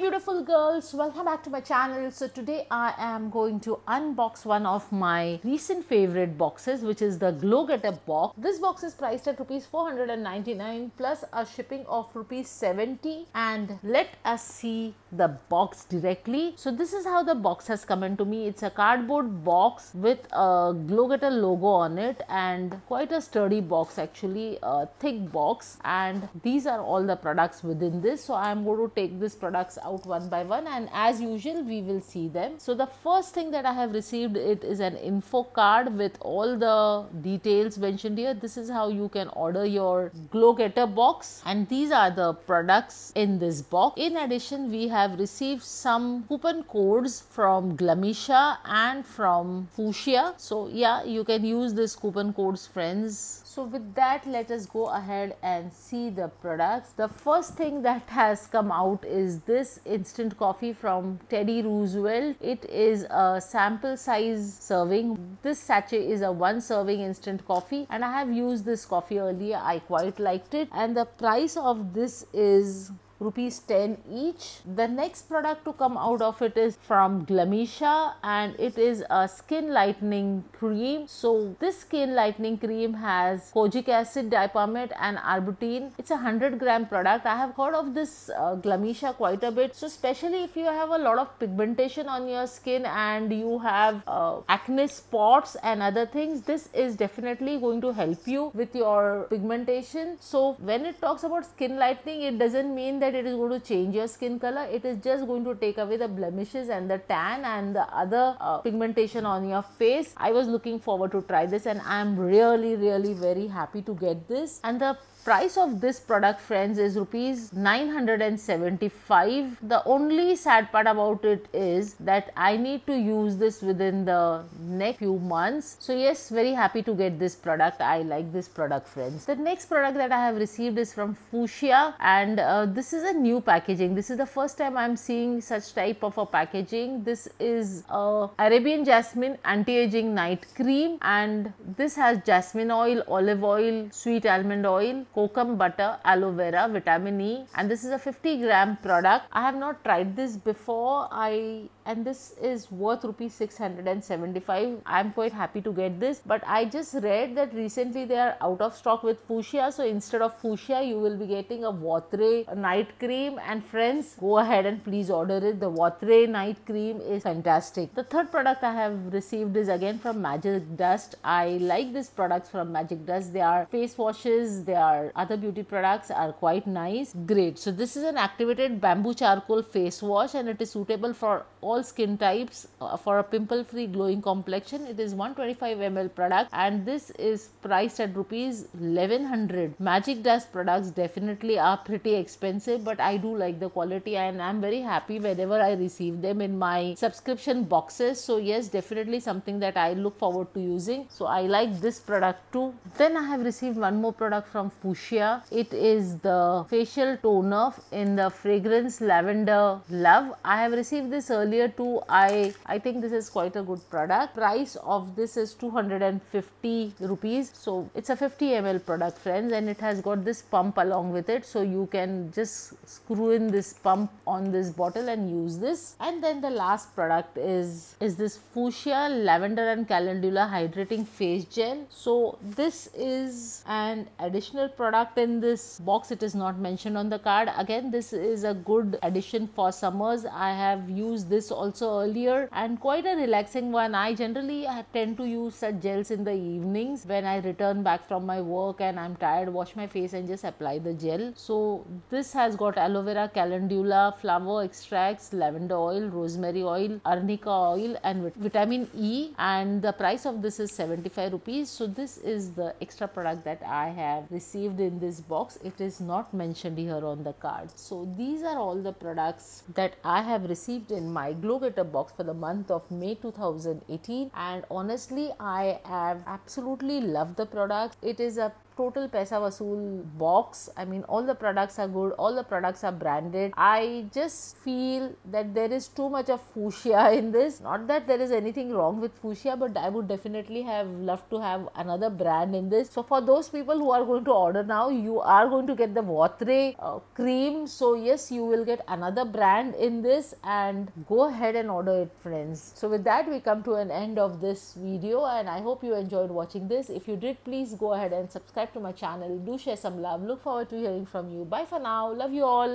beautiful girls, welcome back to my channel. So today I am going to unbox one of my recent favorite boxes, which is the Glowgetter box. This box is priced at rupees 499 plus a shipping of rupees 70, and let us see the box directly. So this is how the box has come into me. It's a cardboard box with a Glowgetter logo on it and quite a sturdy box, actually a thick box, and these are all the products within this. So I am going to take these products out one by one, and as usual we will see them. So the first thing that I have received, it is an info card with all the details mentioned here. This is how you can order your Glowgetter box, and these are the products in this box. In addition, we have received some coupon codes from Mesa and from Fuchsia. So yeah, you can use this coupon codes, friends. So with that, let us go ahead and see the products. The first thing that has come out is this instant coffee from Teddy Roosevelt. It is a sample size serving. This sachet is a 1 serving instant coffee, and I have used this coffee earlier. I quite liked it, and the price of this is rupees 10 each. The next product to come out of it is from Mesa, and it is a skin lightening cream. So this skin lightening cream has kojic acid, dipalmate and arbutin. It's a 100-gram product. I have heard of this Mesa quite a bit. So especially if you have a lot of pigmentation on your skin and you have acne spots and other things, this is definitely going to help you with your pigmentation. So when it talks about skin lightening, it doesn't mean that it is going to change your skin color. It is just going to take away the blemishes and the tan and the other pigmentation on your face. I was looking forward to try this, and I am really very happy to get this. And the price of this product, friends, is rupees 975. The only sad part about it is that I need to use this within the next few months. So yes, very happy to get this product. I like this product, friends. The next product that I have received is from Fuchsia, and this is a new packaging. This is the first time I am seeing such type of a packaging. This is Arabian Jasmine Anti-Aging Night Cream, and this has jasmine oil, olive oil, sweet almond oil, kokum butter, aloe vera, vitamin E, and this is a 50-gram product. I have not tried this before, and this is worth rupees 675. I am quite happy to get this, but I just read that recently they are out of stock with Fuchsia. So instead of Fuchsia, you will be getting a Votre night cream, and friends, go ahead and please order it. The Votre night cream is fantastic. The third product I have received is again from Magic Dust. I like these products from Magic Dust. They are face washes, they are other beauty products, are quite nice. Great. So this is an activated bamboo charcoal face wash, and it is suitable for all skin types for a pimple free glowing complexion. It is 125 ml product, and this is priced at rupees 1100. Magic Dust products definitely are pretty expensive, but I do like the quality, and I'm very happy whenever I receive them in my subscription boxes. So yes, definitely something that I look forward to using. So I like this product too. Then I have received one more product from Fuchsia. It is the facial toner in the fragrance Lavender Love. I have received this earlier too. I think this is quite a good product. Price of this is 250 rupees. So it's a 50 ml product, friends, and it has got this pump along with it, so you can just screw in this pump on this bottle and use this. And then the last product is this Fuchsia Lavender and Calendula Hydrating Face Gel. So this is an additional product in this box. It is not mentioned on the card. Again, this is a good addition for summers. I have used this also earlier, and quite a relaxing one. I generally tend to use such gels in the evenings when I return back from my work and I'm tired, wash my face and just apply the gel. So this has got aloe vera, calendula, flower extracts, lavender oil, rosemary oil, arnica oil and vitamin E, and the price of this is 75 rupees. So this is the extra product that I have received in this box. It is not mentioned here on the card. So these are all the products that I have received in my Glowgetter box for the month of May 2018, and honestly I have absolutely loved the product. It is a total Paisa Vasool box. I mean, all the products are good, all the products are branded. I just feel that there is too much of Fuchsia in this. Not that there is anything wrong with Fuchsia, but I would definitely have loved to have another brand in this. So for those people who are going to order now, you are going to get the Votre cream. So yes, you will get another brand in this, and go ahead and order it, friends. So with that, we come to an end of this video, and I hope you enjoyed watching this. If you did, please go ahead and subscribe to my channel. Do share some love. Look forward to hearing from you. Bye for now. Love you all.